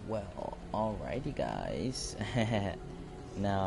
Well, alrighty guys. Now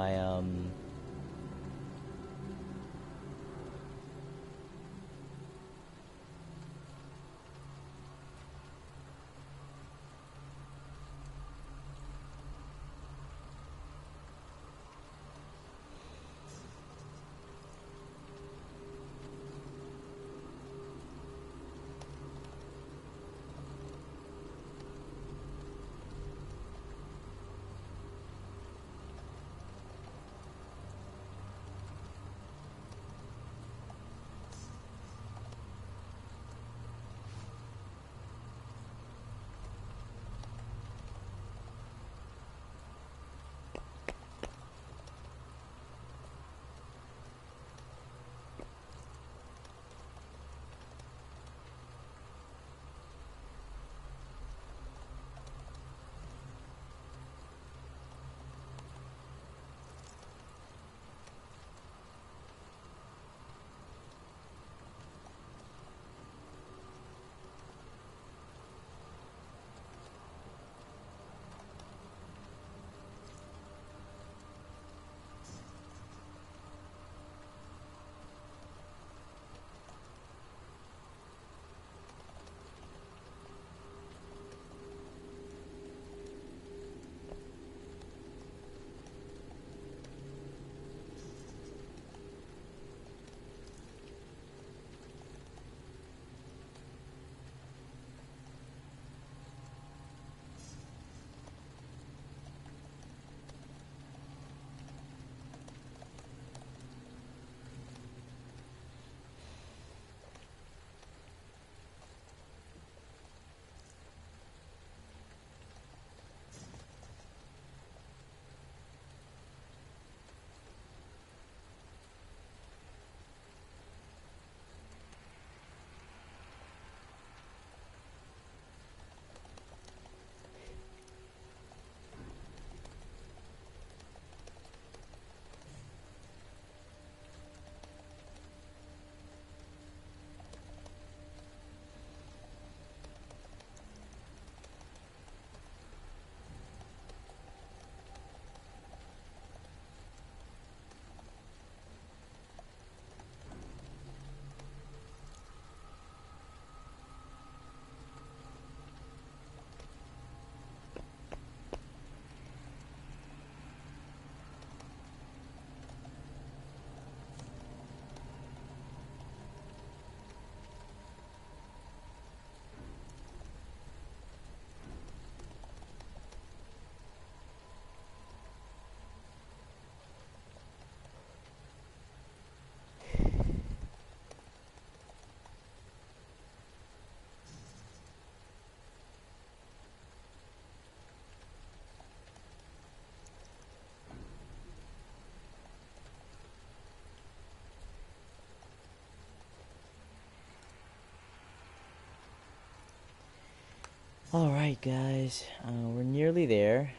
alright guys, we're nearly there.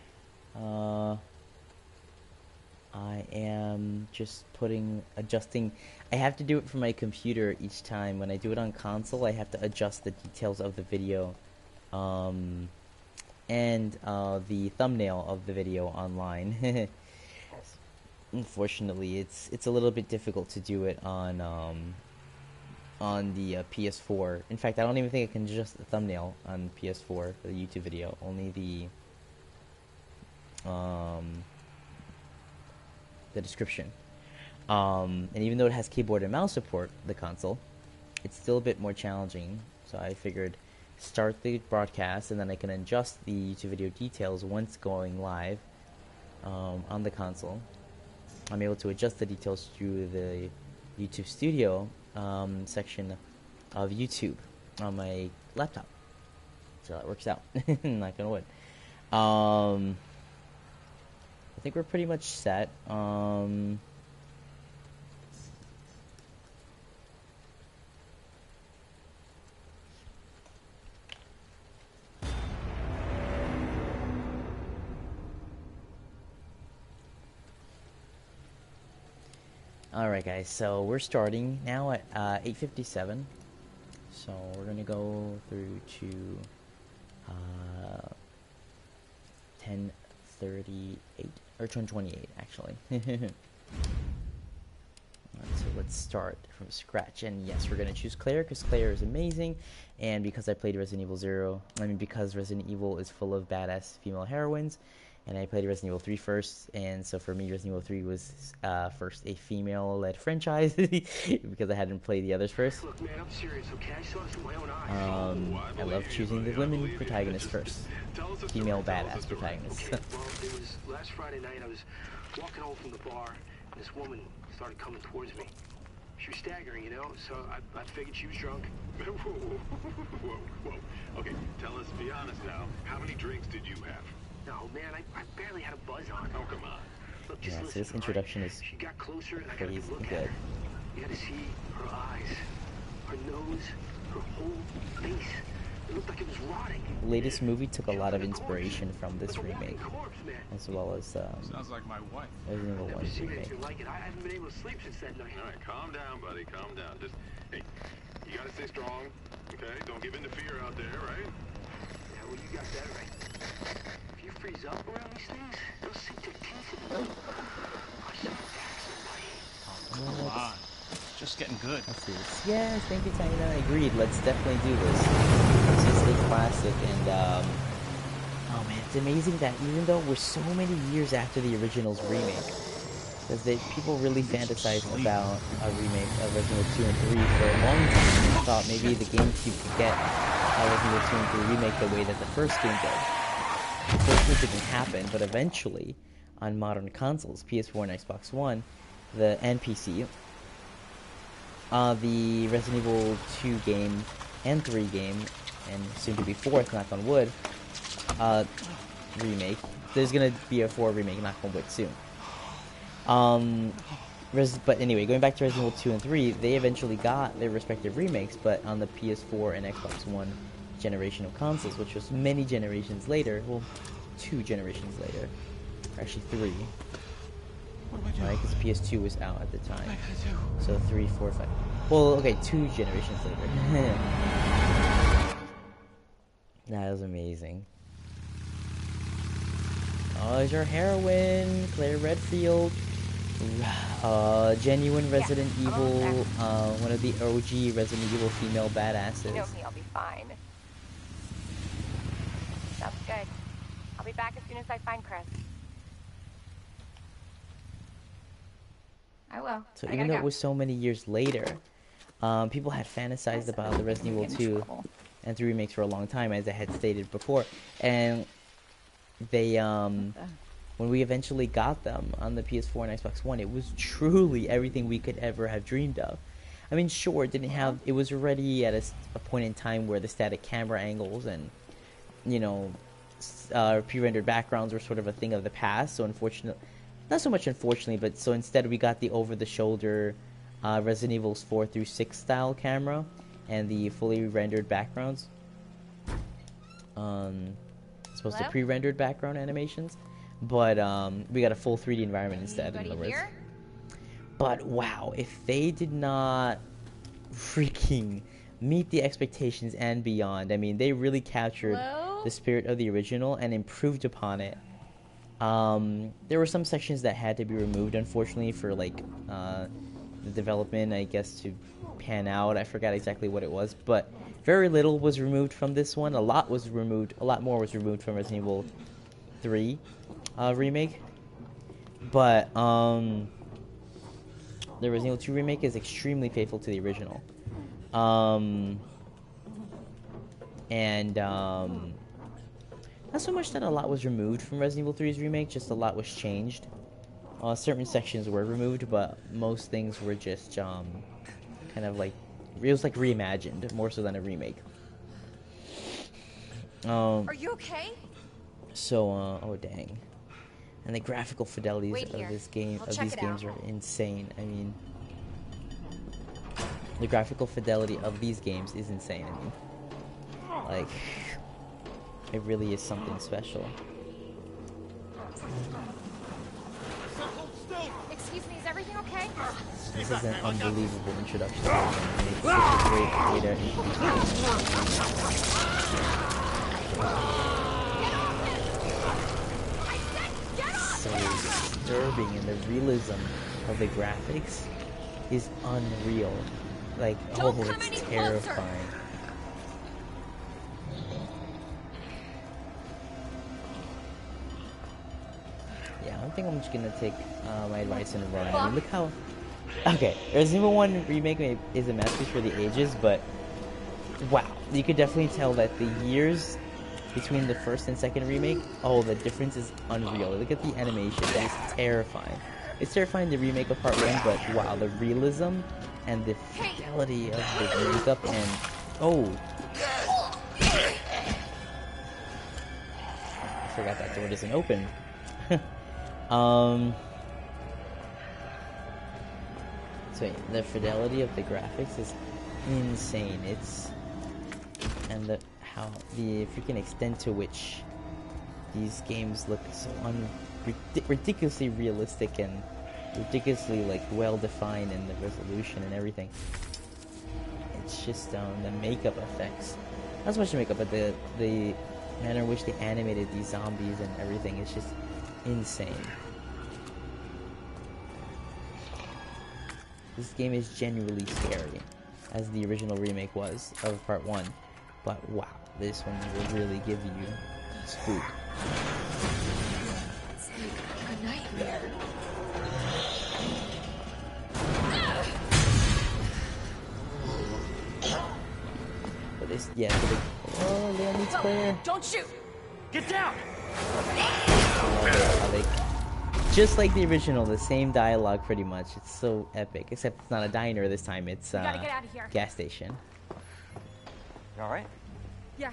Uh I am just adjusting. I have to do it for my computer each time. When I do it on console, I have to adjust the details of the video, um, and the thumbnail of the video online. Unfortunately, it's a little bit difficult to do it on the PS4. In fact, I don't even think I can adjust the thumbnail on PS4 for the YouTube video. Only the description. And even though it has keyboard and mouse support, the console, it's still a bit more challenging. So I figured start the broadcast and then I can adjust the YouTube video details once going live on the console. I'm able to adjust the details through the YouTube Studio section of YouTube on my laptop. So that works out. Not gonna wood. I think we're pretty much set. Alright guys, so we're starting now at 8:57. So we're gonna go through to 1038 or 1028 actually. So let's start from scratch, and yes, we're gonna choose Claire because Claire is amazing, and because I played Resident Evil 0, because Resident Evil is full of badass female heroines, and I played Resident Evil 3 first, and so for me Resident Evil 3 was first a female-led franchise because I hadn't played the others first. Look, man, I'm serious, okay? I saw this with my own eyes. I love choosing the women protagonist first, female badass protagonist. Okay, well, it was last Friday night. I was walking home from the bar, and this woman started coming towards me. She was staggering, you know, so I figured she was drunk. Whoa. Okay, tell us, be honest now, how many drinks did you have? No, man, I barely had a buzz on. Oh, come on. Look, just Yeah, so listen, this introduction right? is She got closer, and I got pretty to look at good. her. You got to see her eyes, her nose, her whole face. It looked like it was rotting. The latest movie took a lot of inspiration from this remake, as well as Sounds like my wife. Resident Evil I've never 1's seen remake. anything like it. I haven't been able to sleep since that night. All right, calm down, buddy, calm down. Just, hey, you gotta stay strong, okay? Don't give in to fear out there, right? Yeah, well, you got that right. If you freeze up around these things, they'll sink their teeth in you. I should attack somebody. Come on. It's just getting good. Let's do this. Yes, thank you, Tanya. Agreed. Let's definitely do this. This is a classic, and oh man, it's amazing that even though we're so many years after the original's remake, because people really fantasized about a remake of Resident Evil 2 and 3 for a long time, and thought maybe the GameCube could get Resident Evil 2 and 3 remake the way that the first game did. Unfortunately, it didn't happen, but eventually, on modern consoles, PS4 and Xbox One, and PC, the Resident Evil 2 game and 3 game, and soon to be 4th, knock on wood, remake. There's gonna be a 4 remake, knock on wood, soon. But anyway, going back to Resident Evil 2 and 3, they eventually got their respective remakes, but on the PS4 and Xbox One generation of consoles, which was many generations later. Well, 2 generations later. Or actually 3. What do I do? Right, because PS2 was out at the time. What do I do? So 3, 4, 5. Well, okay, 2 generations later. That was amazing. Oh, there's our heroine, Claire Redfield. Genuine Resident Evil, one of the OG Resident Evil female badasses. You know me, I'll be fine. Sounds good. I'll be back as soon as I find Chris. I will. So even though it was so many years later, people had fantasized about the Resident Evil 2 and 3 remakes for a long time, as I had stated before. And they, when we eventually got them on the PS4 and Xbox One, it was truly everything we could ever have dreamed of. I mean, sure, it didn't have, it was already at a point in time where the static camera angles and, you know, pre-rendered backgrounds were sort of a thing of the past. So unfortunately, not so much unfortunately, but so instead we got the over-the-shoulder Resident Evil 4 through 6 style camera and the fully rendered backgrounds. Supposed to pre-rendered background animations, but we got a full 3D environment instead. In other words. But wow, if they did not freaking meet the expectations and beyond, I mean, they really captured the spirit of the original and improved upon it. There were some sections that had to be removed, unfortunately, for like the development, I guess, to pan out. I forgot exactly what it was, but very little was removed from this one. A lot was removed. A lot more was removed from Resident Evil 3 remake. But the Resident Evil 2 remake is extremely faithful to the original. Not so much that a lot was removed from Resident Evil 3's remake, just a lot was changed. Certain sections were removed, but most things were just kind of like, it was like reimagined more so than a remake. Are you okay? So, oh dang. And the graphical fidelities of this game, of these games are insane. I mean, the graphical fidelity of these games is insane. I mean, like, it really is something special. Excuse me, is everything okay? This is an unbelievable introduction to the game. It's such a great data introduction. so disturbing, and the realism of the graphics is unreal. Like, Don't oh, come it's any closer. terrifying. Yeah, I think I'm just gonna take my advice and run. I mean, look how... Okay, Resident Evil 1 Remake is a masterpiece for the ages, but wow, you could definitely tell that the years between the first and second remake, oh, the difference is unreal. Look at the animation, it is terrifying. It's terrifying, the remake of part 1, but wow, the realism and the fidelity of the makeup and... Oh! I forgot that door doesn't open. So the fidelity of the graphics is insane. It's... And the freaking extent to which these games look so ridiculously realistic and ridiculously like well defined in the resolution and everything. It's just the makeup effects, not so much the makeup, but the manner in which they animated these zombies and everything is just insane. This game is genuinely scary, as the original remake was of part 1. But wow, this one will really give you spook. It's like a nightmare. But this, yeah, so the, oh, Leon needs Claire. Don't shoot! Get down! How they, just like the original, the same dialogue pretty much. It's so epic, except it's not a diner this time. It's gotta get out of here. gas station. You alright? Yeah, I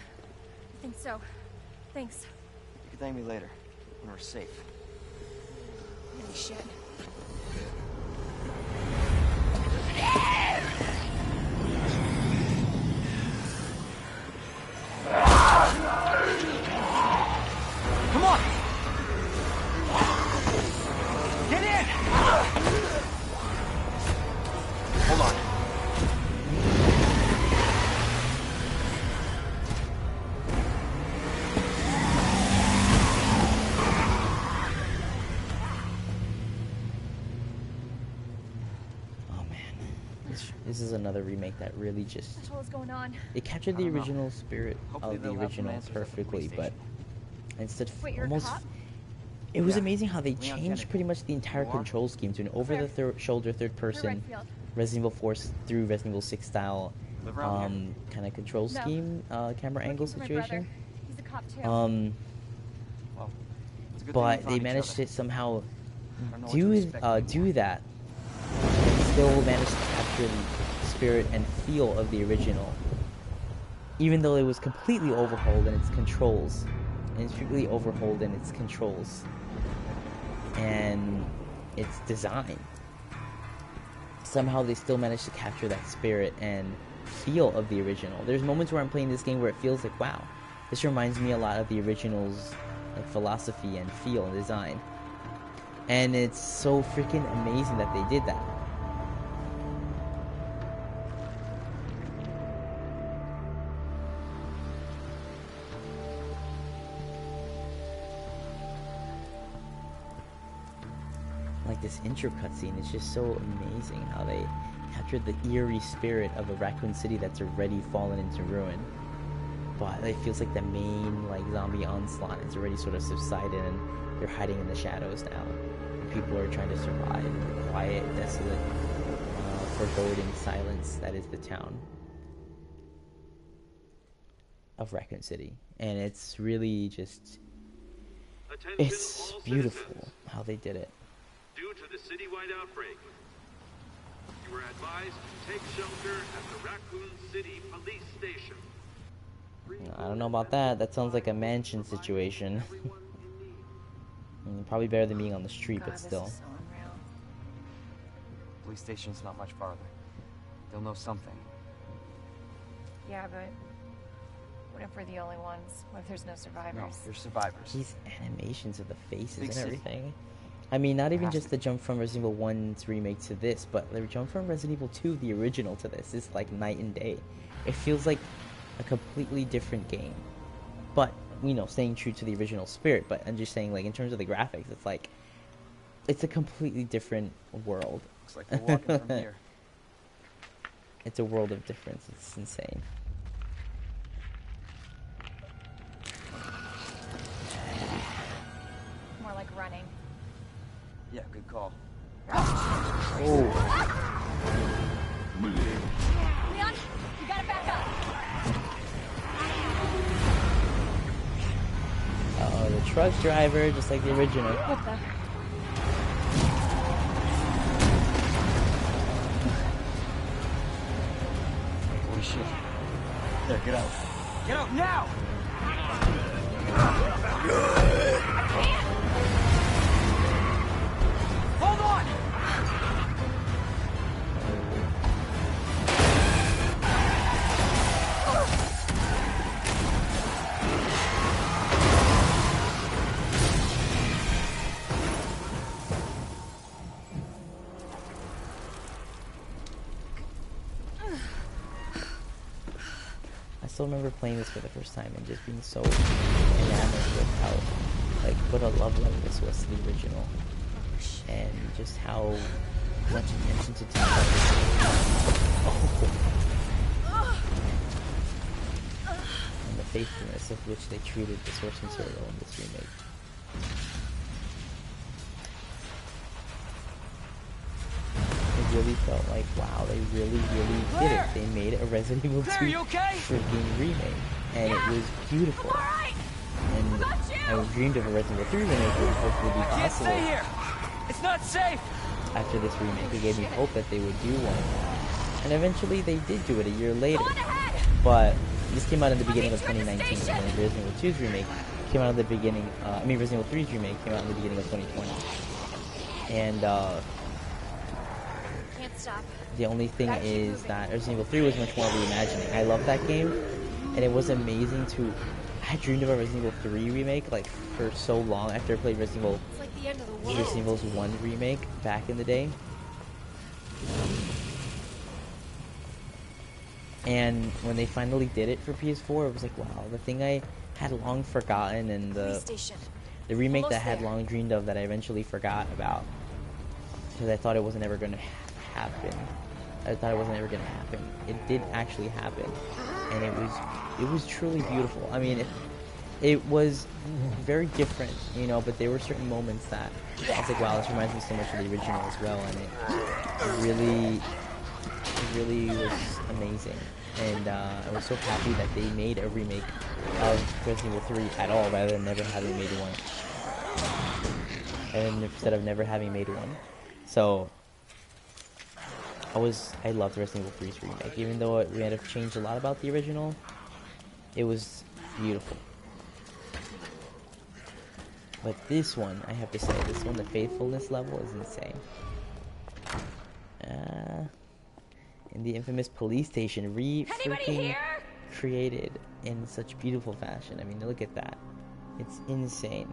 think so. Thanks. You can thank me later, when we're safe. Holy shit. Come on! Get in! Hold on. This is another remake that really just... What the hell is going on? It captured the original spirit Hopefully of the they'll have some original answers at the perfectly, police but station. instead Wait, you're a almost... cop? It was Yeah. amazing how they Leon changed Kennedy. pretty much the entire You are? control scheme to an Claire. over-the-shoulder third-person Redfield. Resident Evil 4 through Resident Evil 6 style Live around kind of control No. scheme, camera angle Working for my brother. situation. He's a cop too. Well, it's a good thing we But found they each managed other. to somehow I don't know what to expect do that. And still managed to capture the spirit and feel of the original. Even though it was completely overhauled in its controls. And it's completely overhauled in its controls. And its design. Somehow they still managed to capture that spirit and feel of the original. There's moments where I'm playing this game where it feels like, wow, this reminds me a lot of the original's like philosophy and feel and design. And it's so freaking amazing that they did that. Like this intro cutscene, it's just so amazing how they captured the eerie spirit of a Raccoon City that's already fallen into ruin. But it feels like the main like zombie onslaught has already sort of subsided and they're hiding in the shadows now. And people are trying to survive in the quiet, desolate, foreboding silence that is the town of Raccoon City. And it's really just... It's beautiful how they did it. Due to the citywide outbreak, you were advised to take shelter at the Raccoon City Police Station. I don't know about that. That sounds like a mansion situation. Probably better than being on the street, God, but still. This is so unreal. Police station's not much farther. They'll know something. Yeah, but what if we're the only ones? What if there's no No, survivors? they're survivors. These animations of the faces Big and city. everything. I mean, not even Has just to the jump from Resident Evil 1's remake to this, but the jump from Resident Evil 2, the original, to this is like night and day. It feels like a completely different game. But, you know, staying true to the original spirit. But I'm just saying, like, in terms of the graphics, it's like it's a completely different world. Looks like we're walking from here. It's a world of difference. It's insane. More like running. Yeah, good call. Oh, Leon, you gotta back up. oh, the truck driver, just like the original. What the? Holy shit. There, get out. Get out now! Hold on! I still remember playing this for the first time and just being so enamored with how, like, what a love letter this was to the original, and just how much attention to detail. Oh. And the faithfulness of which they treated the source material in this remake. It really felt like, wow, they really did it. They made a Resident Evil 2 freaking remake, and it was beautiful. And I dreamed of a Resident Evil 3 remake that would hopefully be possible. Stay here! It's not safe! After this remake, it gave me hope that they would do one. And eventually they did do it a year later. But this came out in the beginning of 2019, and Resident Evil 2's remake came out in the beginning, Resident Evil 3's remake came out in the beginning of 2020. And, Can't stop. the only thing is that Resident Evil 3 was much more reimagining. I love that game, and it was amazing to... I dreamed of a Resident Evil 3 remake, like, for so long after I played Resident Evil... It's like the end of the world. Resident Evil's 1 remake back in the day. And when they finally did it for PS4, it was like, wow, the thing I had long forgotten, and the remake that I had long dreamed of that I eventually forgot about. Because I thought it wasn't ever going to happen. I thought it wasn't ever going to happen. It did actually happen. And it was truly beautiful. I mean, it was very different, you know, but there were certain moments that I was like, wow, this reminds me so much of the original as well, and it really was amazing. And I was so happy that they made a remake of Resident Evil 3 at all, rather than never having made one. And instead of never having made one. So I loved Resident Evil 3's remake. Even though it might have changed a lot about the original, it was beautiful. But this one, I have to say, this one, the faithfulness level is insane. In the infamous police station, freaking created in such beautiful fashion. I mean, look at that. It's insane.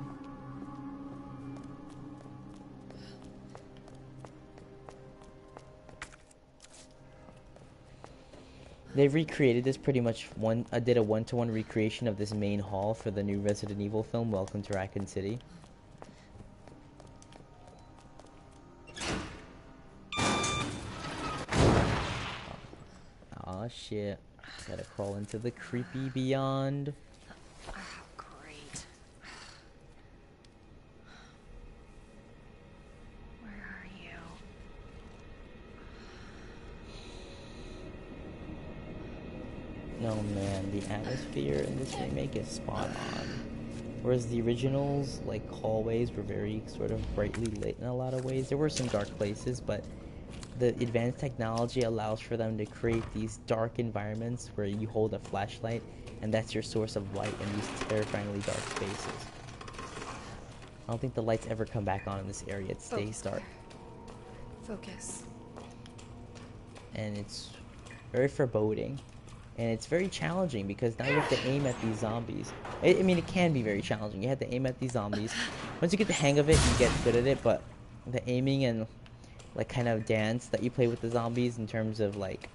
They recreated this pretty much did a one-to-one recreation of this main hall for the new Resident Evil film, Welcome to Raccoon City. Aw, shit. Gotta crawl into the creepy beyond. Oh, great. Where are you? No, man, the atmosphere in this remake is spot on. Whereas the originals, like, hallways were very sort of brightly lit in a lot of ways. There were some dark places, but the advanced technology allows for them to create these dark environments where you hold a flashlight, and that's your source of light in these terrifyingly dark spaces. I don't think the lights ever come back on in this area. It stays dark. Focus. And it's very foreboding. And it's very challenging because now you have to aim at these zombies. I mean, it can be very challenging. You have to aim at these zombies. Once you get the hang of it, you get good at it, but the aiming and, like, kind of dance that you play with the zombies in terms of, like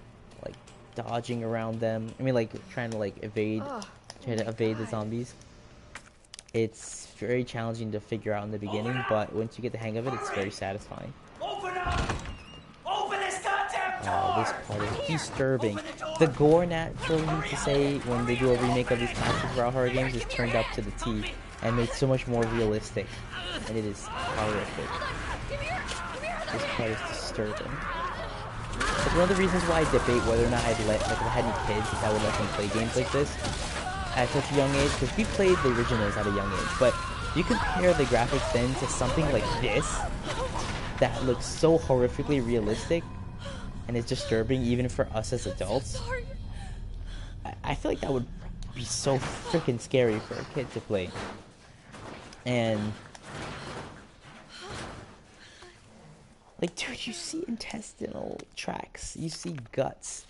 dodging around them. I mean, like, trying to, like, evade the zombies. It's very challenging to figure out in the beginning, but once you get the hang of it, it's very satisfying. Open up! Open this goddamn door! This part is disturbing. The gore, naturally, to say, when they do a remake of these classic horror games, is turned up to the T and made so much more realistic. And it is horrific. This part is disturbing. Like, one of the reasons why I debate whether or not I'd let, like, if I had any kids, if I would let them play games like this at such a young age, because we played the originals at a young age, but you compare the graphics then to something like this that looks so horrifically realistic and is disturbing even for us as adults. I feel like that would be so freaking scary for a kid to play. And like, dude, you see intestinal tracts, you see guts.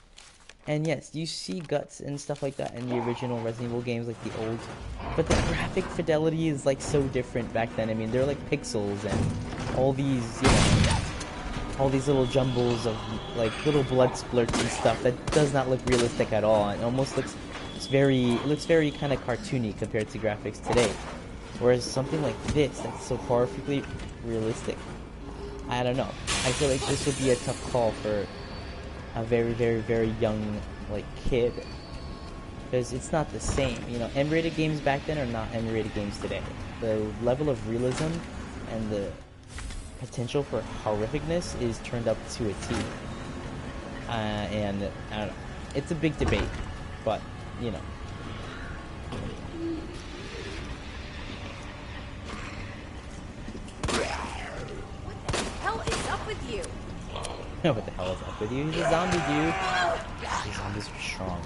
And yes, you see guts and stuff like that in the original Resident Evil games, like the old. But the graphic fidelity is like so different back then. I mean, they're like pixels and all these, you know, all these little jumbles of like little blood splurts and stuff that does not look realistic at all. It almost looks, it looks very kind of cartoony compared to graphics today. Whereas something like this, that's so horrifically realistic, I don't know. I feel like this would be a tough call for a very, very, very young, like, kid. Because it's not the same. You know, M-rated games back then are not M-rated games today. The level of realism and the potential for horrificness is turned up to a T. And, I don't know. It's a big debate. But, you know. What the hell is up with you? What the hell is up with you? He's a zombie, dude. These zombies are strong.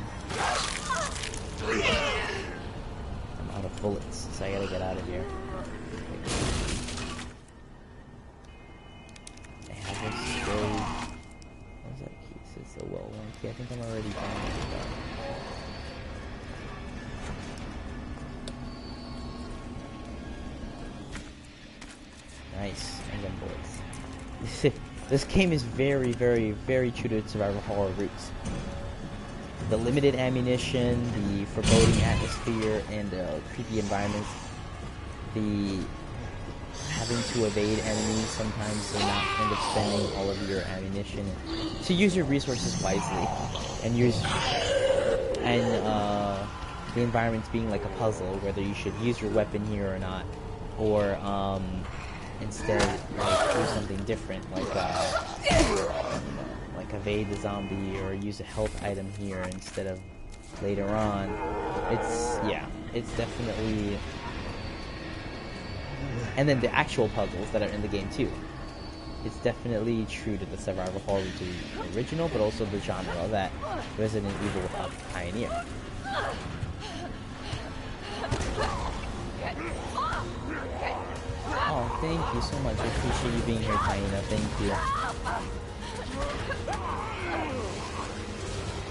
I'm out of bullets, so I gotta get out of here. I have a story. What's that key? It's a well-worn key. I think I'm already done with that. Nice. Handgun bullets. This game is very, very, very true to its survival horror roots. The limited ammunition, the foreboding atmosphere, and the creepy environments. The having to evade enemies, sometimes they're not end up spending all of your ammunition. To use your resources wisely, and the environments being like a puzzle, whether you should use your weapon here or not, or instead, like, do something different, like evade the zombie or use a health item here instead of later on. It's definitely. And then the actual puzzles that are in the game too. It's definitely true to the survival horror to the original, but also the genre that Resident Evil helped pioneer. Oh, thank you so much. I appreciate you being here, Taina. Thank you.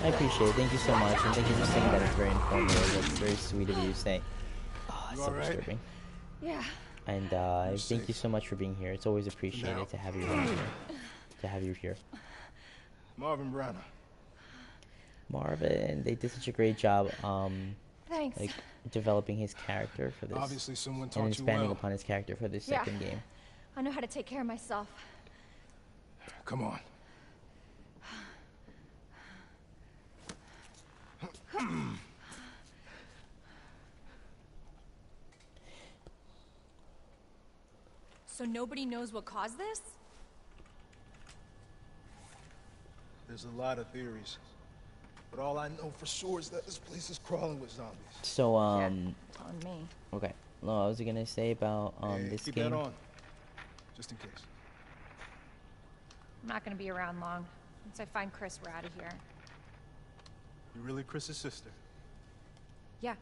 I appreciate it. Thank you so much. And thank you for saying that. It's very informative. That's very sweet of you to say. Oh, it's so disturbing. Yeah. And thank you so much for being here. It's always appreciated to have you here. Marvin Branagh. Marvin, they did such a great job. Thanks. Like developing his character for this, Obviously, someone and taught you expanding well. upon his character for this second game. I know how to take care of myself. Come on. So nobody knows what caused this? There's a lot of theories, but all I know for sure is that this place is crawling with zombies. So On me. okay. No, what was I gonna say about this keep game? that on, just in case. I'm not gonna be around long. Once I find Chris, we're out of here. You really Chris's sister? Yeah.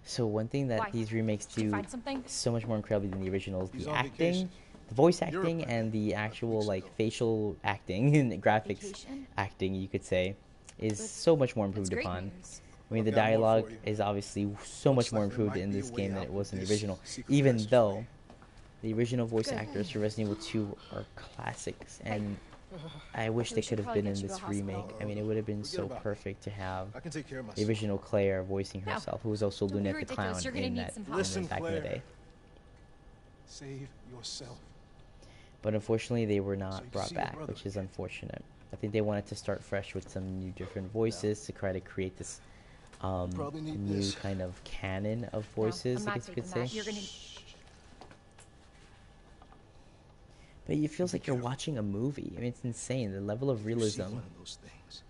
So one thing that Why? these remakes Did you do find something? so much more incredibly than the originals, He's the on acting, vacation. the voice Europe, acting, I and the actual weeks like ago. facial acting and graphics Vacation? acting, you could say, is That's- so much more That's improved great upon. news. I mean, the I've got more dialogue for you. is obviously so Looks much more like there improved might in be this a way game than out it was in with the this original, secret even passageway. though the original voice Good. actors for Resident Evil 2 are classics, and I wish We they should could have probably been in get you to this the hospital. remake. I mean, it would have been Forget so about it. perfect to have I can take care of the myself. original Claire voicing No. herself, who was also Don't be Lunette the ridiculous. Clown You're gonna in need that some in help. Listen, back in the Claire. day. Save yourself. But unfortunately, they were So not you can brought see your back, brother which is again. unfortunate. I think they wanted to start fresh with some new different voices to try to create this Probably need new this. kind of canon of No, voices, I'm I not guess you could taking say. that. You're gonna. But it feels Be like you're careful. watching a movie. I mean, it's insane. The level of If you see realism one of those things,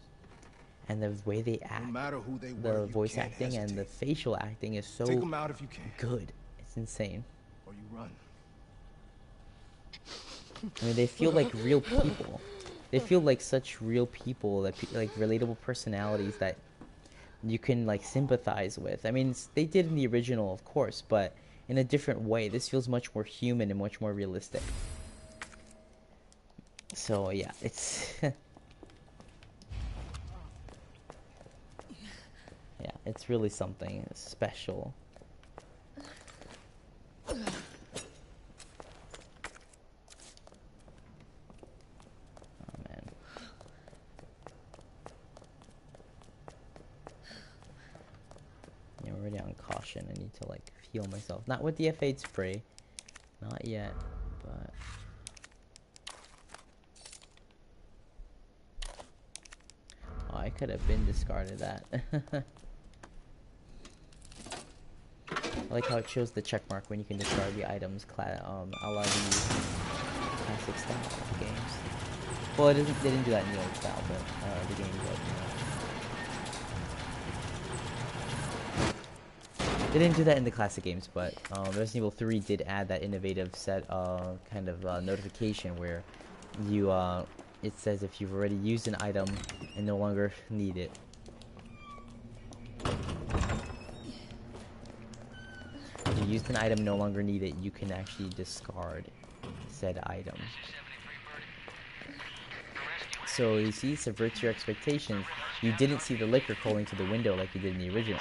and the way they no act, matter who they were, the you voice can't acting and the hesitate. facial acting is so Take them out if you can, good. It's insane. or you run. I mean, they feel like real people. They feel like such real people, that like relatable personalities that you can like sympathize with. I mean, they did in the original, of course, but in a different way. This feels much more human and much more realistic. So yeah, it's yeah, it's really something special. Oh man. Yeah, we're already on caution. I need to like heal myself. Not with the F8 spray. Not yet, but oh, I could have been discarded that. I like how it shows the check mark when you can discard the items, a la the classic style of games. Well, it isn't. They didn't do that in the old style, but the game did. They didn't do that in the classic games, but Resident Evil 3 did add that innovative set kind of notification where you it says if you've already used an item and no longer need it. If you used an item and no longer need it, you can actually discard said item. So you see, subverts your expectations. You didn't see the liquor crawling to the window like you did in the original.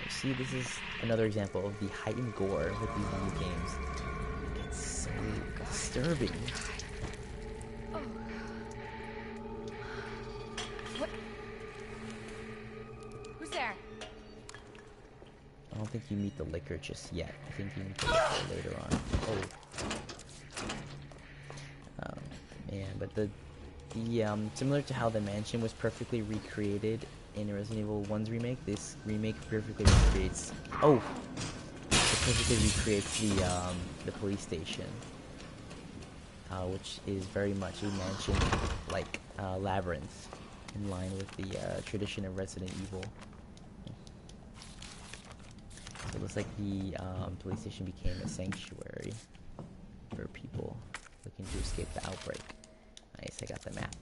See, this is another example of the heightened gore with these new games. It's so disturbing. What? Who's there? I don't think you meet the liquor just yet. I think you meet the liquor later on. Oh. Man, but the similar to how the mansion was perfectly recreated in Resident Evil 1's remake, this remake perfectly recreates. Oh, it perfectly recreates the police station, which is very much a mansion-like labyrinth, in line with the tradition of Resident Evil. So it looks like the police station became a sanctuary for people looking to escape the outbreak. Nice, I got the map.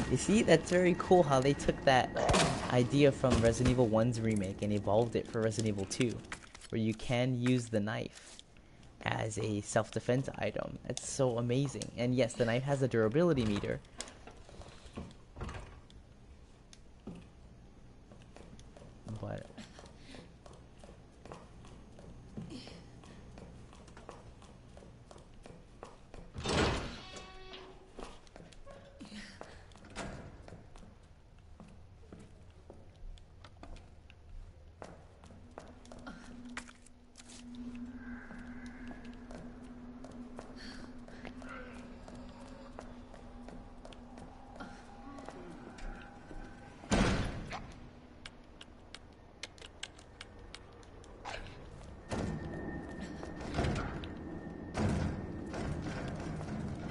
You see, that's very cool how they took that idea from Resident Evil 1's remake and evolved it for Resident Evil 2, where you can use the knife as a self-defense item. That's so amazing. And yes, the knife has a durability meter. But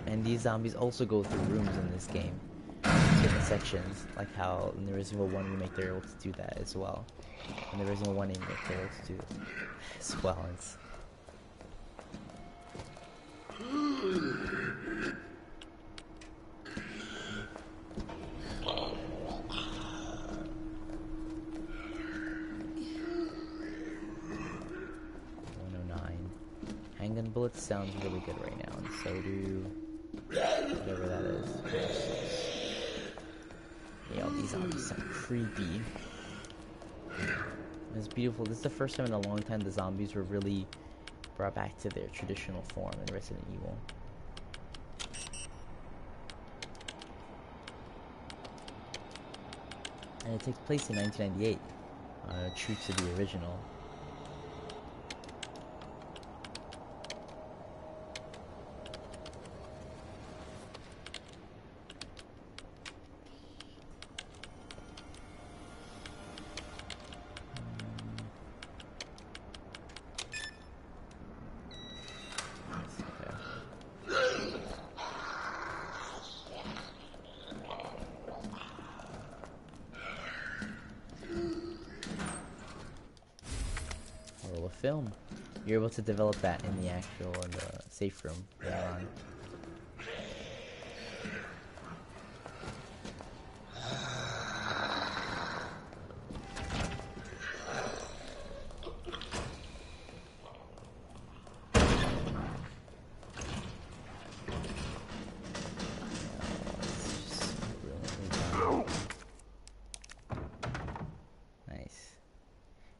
and these zombies also go through rooms in this game, certain sections, like how in the Resident Evil 1 remake they're able to do that as well. In the Resident Evil 1 remake they're able to do it as well. It's sounds really good right now, and so do whatever that is. Yeah, all these zombies sound creepy. It's beautiful. This is the first time in a long time the zombies were really brought back to their traditional form in Resident Evil. And it takes place in 1998, true to the original. Film. You're able to develop that in the actual safe room later on.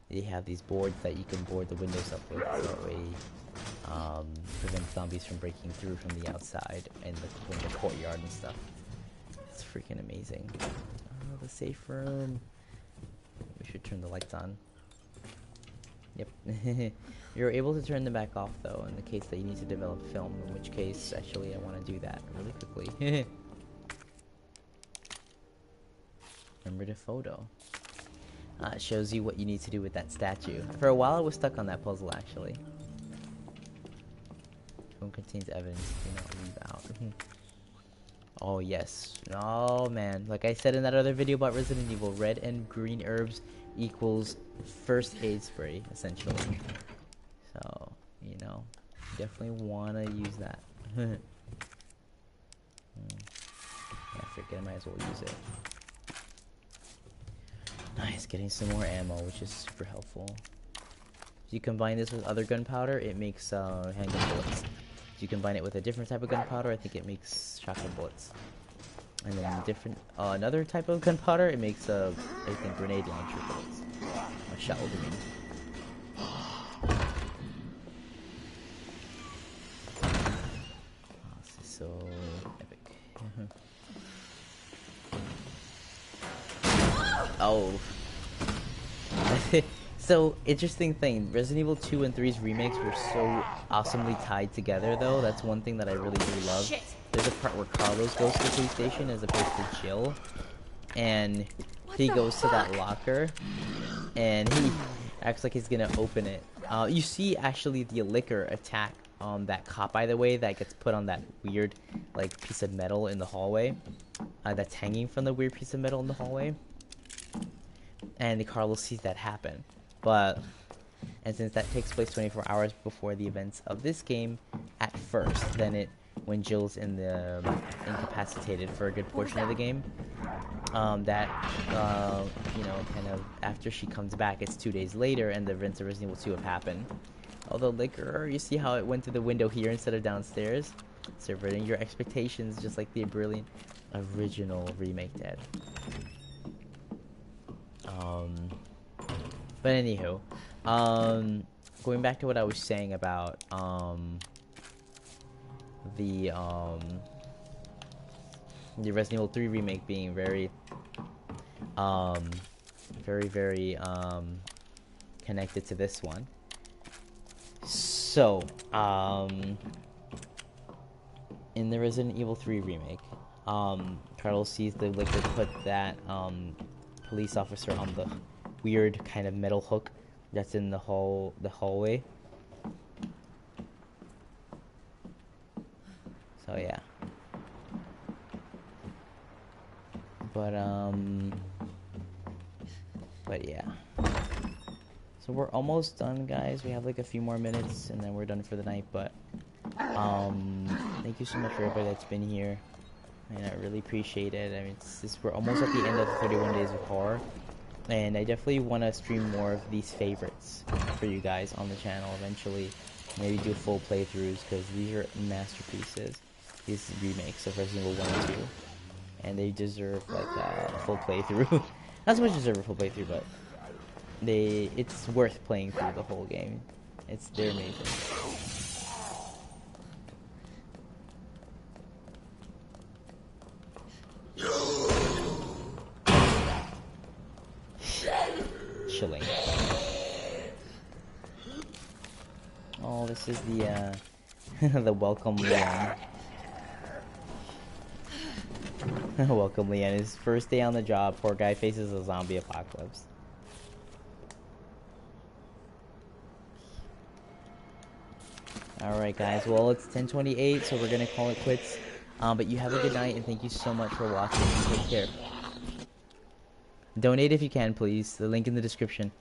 They have these boards that you can board the windows up with, so that way prevent zombies from breaking through from the outside and from the courtyard and stuff. It's freaking amazing. Oh, the safe room. We should turn the lights on. Yep. You're able to turn them back off though in the case that you need to develop film, in which case actually I want to do that really quickly. Remember the photo. It shows you what you need to do with that statue. For a while I was stuck on that puzzle actually. Phone contains evidence, do not leave out. Oh yes. Oh man. Like I said in that other video about Resident Evil, red and green herbs equals first aid spray, essentially. So, you know, you definitely want to use that. Yeah, I forget, I might as well use it. Nice, getting some more ammo, which is super helpful. If you combine this with other gunpowder, it makes handgun bullets. If you combine it with a different type of gunpowder, I think it makes shotgun bullets. And then different, another type of gunpowder, it makes, I think, grenade launcher bullets. Or shell, I mean. Oh, this is so epic. Oh. So, interesting thing, Resident Evil 2 and 3's remakes were so awesomely tied together though. That's one thing that I really do love. Shit. There's a part where Carlos goes to the police station as opposed to Jill. And he goes to that locker and he acts like he's gonna open it. You see actually the liquor attack that cop, by the way, that gets put on that weird like piece of metal in the hallway. That's hanging from the weird piece of metal in the hallway. And Carlos sees that happen. And since that takes place 24 hours before the events of this game, at first, then when Jill's in the incapacitated for a good portion of the game, you know, kind of after she comes back, it's 2 days later, and the events of Resident Evil 2 have happened. Although liquor, you see how it went through the window here instead of downstairs, subverting your expectations, just like the brilliant original remake did. But anywho, going back to what I was saying about the Resident Evil 3 remake being very connected to this one. So, in the Resident Evil 3 remake, Carlos sees the liquor put that police officer on the weird kind of metal hook that's in the hallway. So yeah. But yeah. So we're almost done, guys. We have like a few more minutes and then we're done for the night, but thank you so much for everybody that's been here. And I really appreciate it. I mean, we're almost at the end of the 31 Days of Horror. And I definitely want to stream more of these favorites for you guys on the channel eventually. maybe do full playthroughs, because these are masterpieces. These remakes of Resident Evil 1 and 2. And they deserve, like, a full playthrough. Not so much deserve a full playthrough, but it's worth playing through the whole game. They're amazing. Chilling. Oh, this is the the welcome Leon. Welcome Leon. His first day on the job, poor guy faces a zombie apocalypse. Alright guys, well it's 10:28, so we're gonna call it quits. But you have a good night, and thank you so much for watching. Take care. Donate if you can, please. The link in the description.